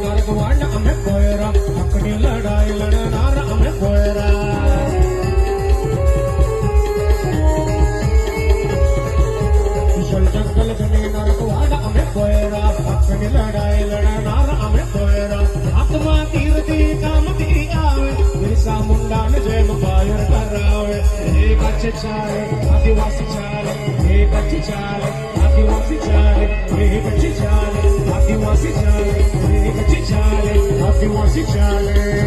नरक वांड अमे कोयरा अपनी लड़ाई लड़नार अमे कोयरा जंगल जमी नरक वांड अमे कोयरा अपनी लड़ाई लड़नार अमे कोयरा आत्मा कीर्ति काम दी आवे बिरसा मुंडा ने जय बायर करावे एक अच्छे चाले आदिवासी चाले एक अच्छी चाले आदिवासी चाले एक अच्छी चाले आदिवासी चाले एक अच्छी चाले आदिवासी चाले